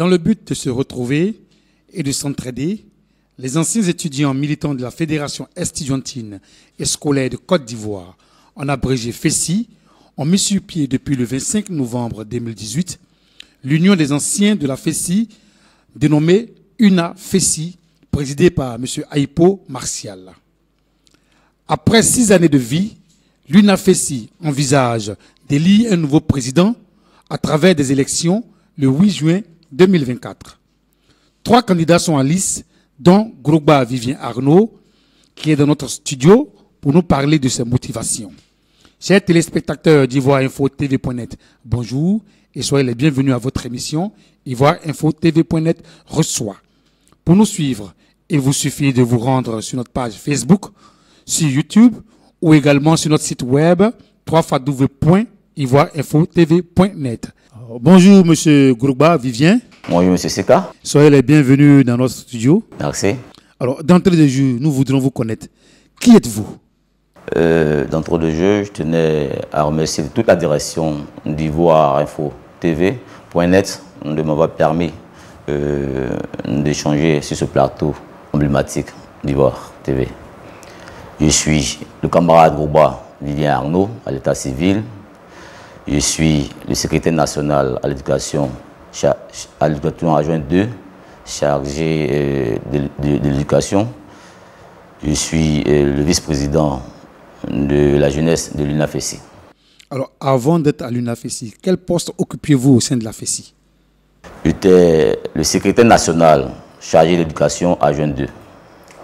Dans le but de se retrouver et de s'entraider, les anciens étudiants militants de la Fédération estudiantine et scolaire de Côte d'Ivoire, en abrégé FESI, ont mis sur pied depuis le 25 novembre 2018 l'Union des anciens de la FESI, dénommée UNA FESI, présidée par M. Aipo Martial. Après 6 années de vie, l'UNA FESI envisage d'élire un nouveau président à travers des élections le 8 juin 2024. 3 candidats sont en lice, dont Grogba Vivien Arnaud, qui est dans notre studio pour nous parler de ses motivations. Chers téléspectateurs d'Ivoire Info TV.net, bonjour et soyez les bienvenus à votre émission Ivoire Info TV.net reçoit. Pour nous suivre, il vous suffit de vous rendre sur notre page Facebook, sur YouTube ou également sur notre site web www.ivoireinfotv.net. Bonjour Monsieur Grogba Vivien. Bonjour Monsieur Seka. Soyez les bienvenus dans notre studio. Merci. Alors, d'entrée de jeu, nous voudrions vous connaître. Qui êtes-vous? D'entrée de jeu, je tenais à remercier toute la direction d'Ivoire Info TV.net de m'avoir permis d'échanger sur ce plateau emblématique d'Ivoire TV. Je suis le camarade Grogba Vivien Arnaud à l'état civil. Je suis le secrétaire national à l'éducation adjoint 2, chargé de l'éducation. Je suis le vice-président de la jeunesse de l'UNA FESI. Alors, avant d'être à l'UNA FESI, quel poste occupiez-vous au sein de la FESI? J'étais le secrétaire national chargé de l'éducation adjoint 2.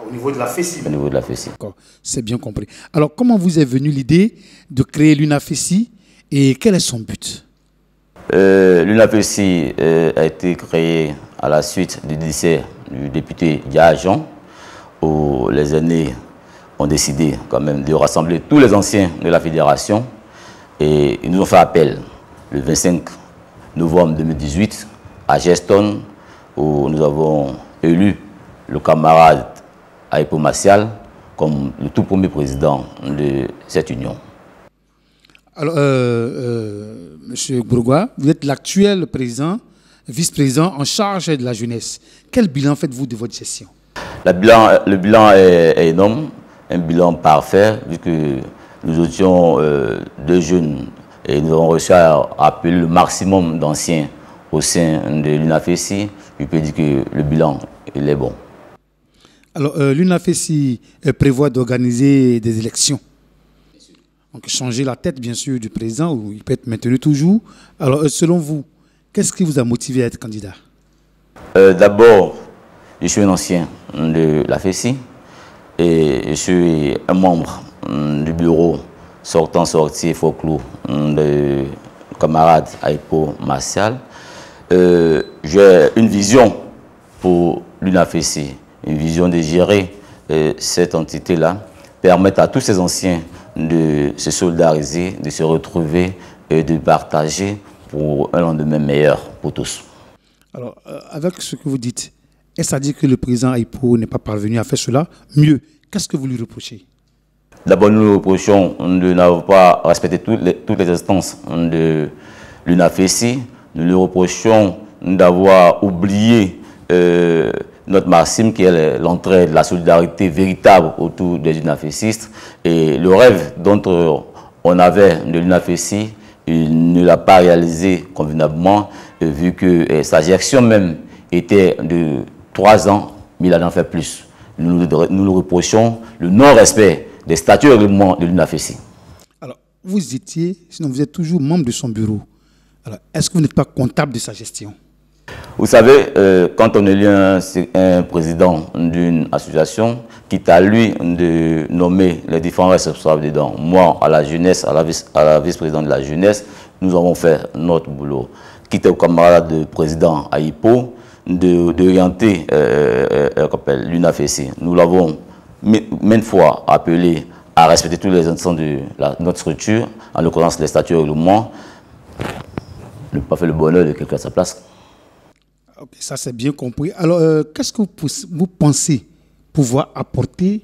Au niveau de la FESI? Au niveau de la FESI. D'accord, c'est bien compris. Alors, comment vous est venue l'idée de créer l'UNA FESI et quel est son but? L'UNA FESI a été créée à la suite du décès du député Diajan, où les aînés ont décidé quand même de rassembler tous les anciens de la fédération et ils nous ont fait appel le 25 novembre 2018 à Geston, où nous avons élu le camarade Aipo Martial comme le tout premier président de cette union. Alors, Monsieur Grogba, vous êtes l'actuel président, vice-président en charge de la jeunesse. Quel bilan faites-vous de votre gestion? Le bilan est énorme, un bilan parfait, vu que nous étions 2 jeunes et nous avons réussi à appeler le maximum d'anciens au sein de l'UNA FESI. Je peux dire que le bilan il est bon. Alors, l'UNA FESI prévoit d'organiser des élections. Donc, changer la tête, bien sûr, du président, ou il peut être maintenu toujours. Alors, selon vous, qu'est-ce qui vous a motivé à être candidat? D'abord, je suis un ancien de la FESI et je suis un membre du bureau sorti folklore de camarade Aipo Martial. J'ai une vision pour l'UNA FESI, une vision de gérer cette entité-là, permettre à tous ces anciens de se solidariser, de se retrouver et de partager pour un lendemain meilleur pour tous. Alors, avec ce que vous dites, est-ce à dire que le président Aipo n'est pas parvenu à faire cela mieux? Qu'est-ce que vous lui reprochez? D'abord, nous lui reprochons de n'avoir pas respecté toutes les instances de l'UNA FESI. Nous lui reprochons d'avoir oublié notre maxime qui est l'entraide, la solidarité véritable autour des UNAFESistes. Et le rêve dont on avait de l'UNA FESI, il ne l'a pas réalisé convenablement, vu que sa gestion même était de 3 ans, mais il en a fait plus. Nous nous reprochons le non-respect des statuts et règlements de l'UNA FESI. Alors, vous étiez, sinon vous êtes toujours membre de son bureau. Alors, est-ce que vous n'êtes pas comptable de sa gestion? Vous savez, quand on élit un président d'une association, quitte à lui de nommer les différents responsables dedans, moi à la jeunesse, à la vice-présidente de la jeunesse, nous avons fait notre boulot. Quitte au camarade de président Aipo d'orienter l'UNA FESI. Nous l'avons maintes fois appelé à respecter tous les instants de notre structure, en l'occurrence les statuts et règlements. Ne pas faire le bonheur de quelqu'un à sa place. Ok, ça c'est bien compris. Alors, qu'est-ce que vous pensez pouvoir apporter,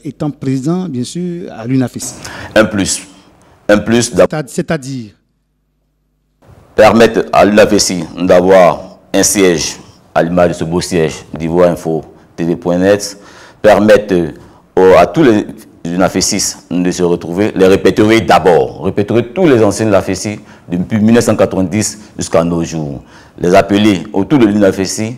étant président, bien sûr, à l'UNA FESI? Un plus. C'est-à-dire permettre à l'UNA FESI d'avoir un siège, à l'image de ce beau siège d'Ivoire Info TV.net, permettent à tous les UNAFESIS de se retrouver, les répertorier d'abord, répertorier tous les anciens de la FESI depuis 1990 jusqu'à nos jours, les appeler autour de l'UNAFESI,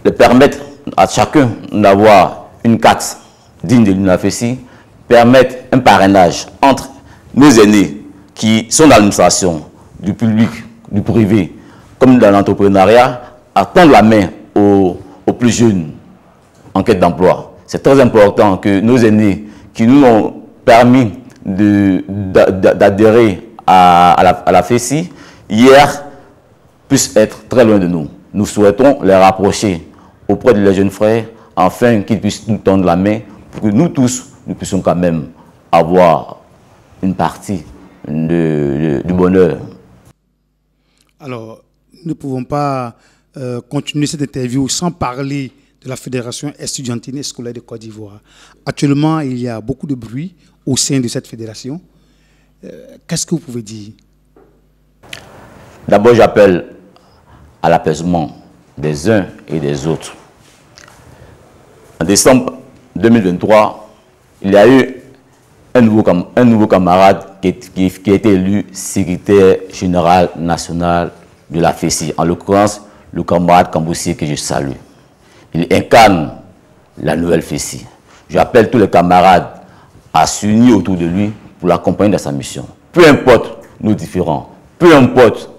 de permettre à chacun d'avoir une carte digne de l'UNAFESI, permettre un parrainage entre nos aînés qui sont dans l'administration, du public, du privé, comme dans l'entrepreneuriat, à tendre la main aux plus jeunes en quête d'emploi. C'est très important que nos aînés qui nous ont permis d'adhérer à la FESI, hier, puissent être très loin de nous. Nous souhaitons les rapprocher auprès de leurs jeunes frères, afin qu'ils puissent nous tendre la main, pour que nous tous, nous puissions quand même avoir une partie du bonheur. Alors, nous ne pouvons pas continuer cette interview sans parler de la Fédération estudiantine et scolaire de Côte d'Ivoire. Actuellement, il y a beaucoup de bruit au sein de cette fédération. Qu'est-ce que vous pouvez dire? D'abord, j'appelle à l'apaisement des uns et des autres. En décembre 2023, il y a eu un nouveau camarade qui a été élu secrétaire général national de la FESI, en l'occurrence le camarade Kamboussier que je salue. Il incarne la nouvelle FESI. J'appelle tous les camarades à s'unir autour de lui pour l'accompagner dans sa mission. Peu importe nos différends, peu importe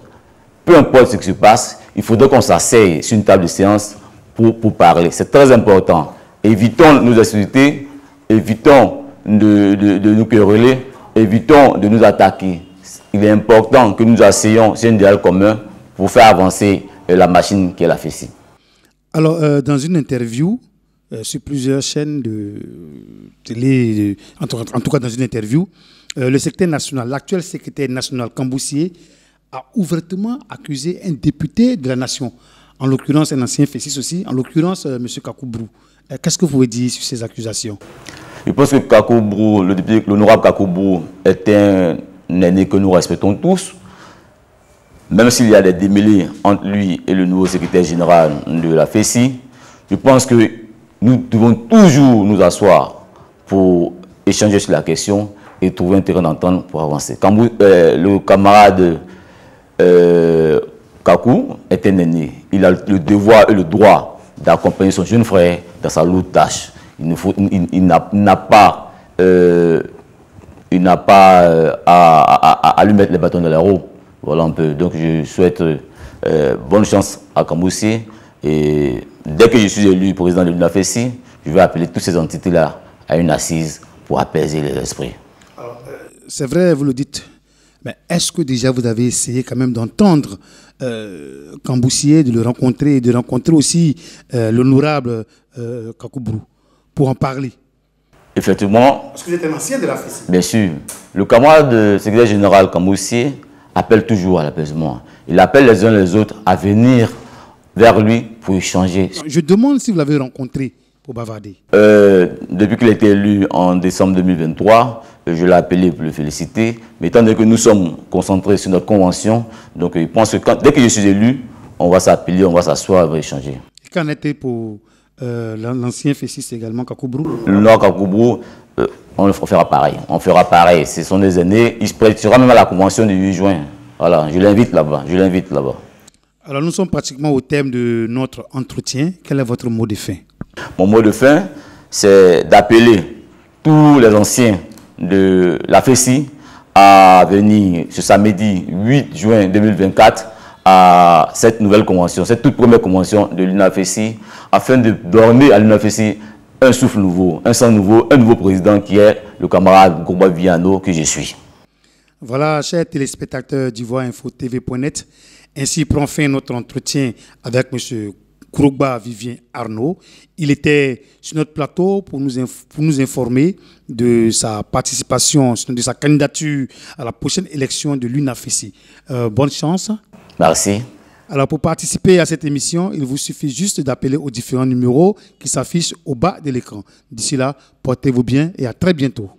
ce qui se passe, il faudrait qu'on s'asseye sur une table de séance pour parler. C'est très important. Évitons nos hostilités, évitons de nous quereller, évitons de nous attaquer. Il est important que nous asseyions sur un idéal commun pour faire avancer la machine qui est la FESI. Alors, dans une interview sur plusieurs chaînes de télé, en tout cas dans une interview, le secrétaire national, l'actuel secrétaire national Kamboussier, a ouvertement accusé un député de la nation, en l'occurrence un ancien FESIS aussi, en l'occurrence M. Kakoubrou. Qu'est-ce que vous pouvez dire sur ces accusations? Je pense que Kakoubrou, le député, l'honorable Kakoubrou, est un aîné que nous respectons tous. Même s'il y a des démêlés entre lui et le nouveau secrétaire général de la FESI, je pense que nous devons toujours nous asseoir pour échanger sur la question et trouver un terrain d'entente pour avancer. Le camarade Kakou est un aîné. Il a le devoir et le droit d'accompagner son jeune frère dans sa lourde tâche. Il n'a pas à lui mettre les bâtons dans les roues. Voilà un peu. Donc je souhaite bonne chance à Kamboussier. Et dès que je suis élu président de l'UNAFESI, je vais appeler toutes ces entités-là à une assise pour apaiser les esprits. C'est vrai, vous le dites. Mais est-ce que déjà vous avez essayé quand même d'entendre Kamboussier, de le rencontrer et de rencontrer aussi l'honorable Kakoubrou pour en parler? Effectivement. Parce que vous êtes un ancien de la FESI. Bien sûr. Le camarade secrétaire général Kamboussier appelle toujours à l'apaisement. Il appelle les uns les autres à venir vers lui pour échanger. Je demande si vous l'avez rencontré pour bavarder. Depuis qu'il a été élu en décembre 2023, je l'ai appelé pour le féliciter. Mais étant donné que nous sommes concentrés sur notre convention, donc je pense que dès que je suis élu, on va s'appeler, on va s'asseoir, on va échanger. Qu'en était pour l'ancien FESIS également, Kakoubrou? Non, Kakoubrou, on fera pareil. On fera pareil. Ce sont des aînés. Il se prêtera même à la convention du 8 juin. Voilà, je l'invite là-bas. Je l'invite là-bas. Alors nous sommes pratiquement au thème de notre entretien. Quel est votre mot de fin? Mon mot de fin, c'est d'appeler tous les anciens de la FESI à venir ce samedi 8 juin 2024 à cette nouvelle convention, cette toute première convention de l'UNAFESI, afin de donner à l'UNAFESI un souffle nouveau, un sang nouveau, un nouveau président qui est le camarade Gourba Viano que je suis. Voilà, chers téléspectateurs d'Ivoire Info TV.net, ainsi prend fin notre entretien avec M. Krougba Vivien Arnaud. Il était sur notre plateau pour nous informer de sa participation, de sa candidature à la prochaine élection de l'UNAFESI. Bonne chance. Merci. Alors pour participer à cette émission, il vous suffit juste d'appeler aux différents numéros qui s'affichent au bas de l'écran. D'ici là, portez-vous bien et à très bientôt.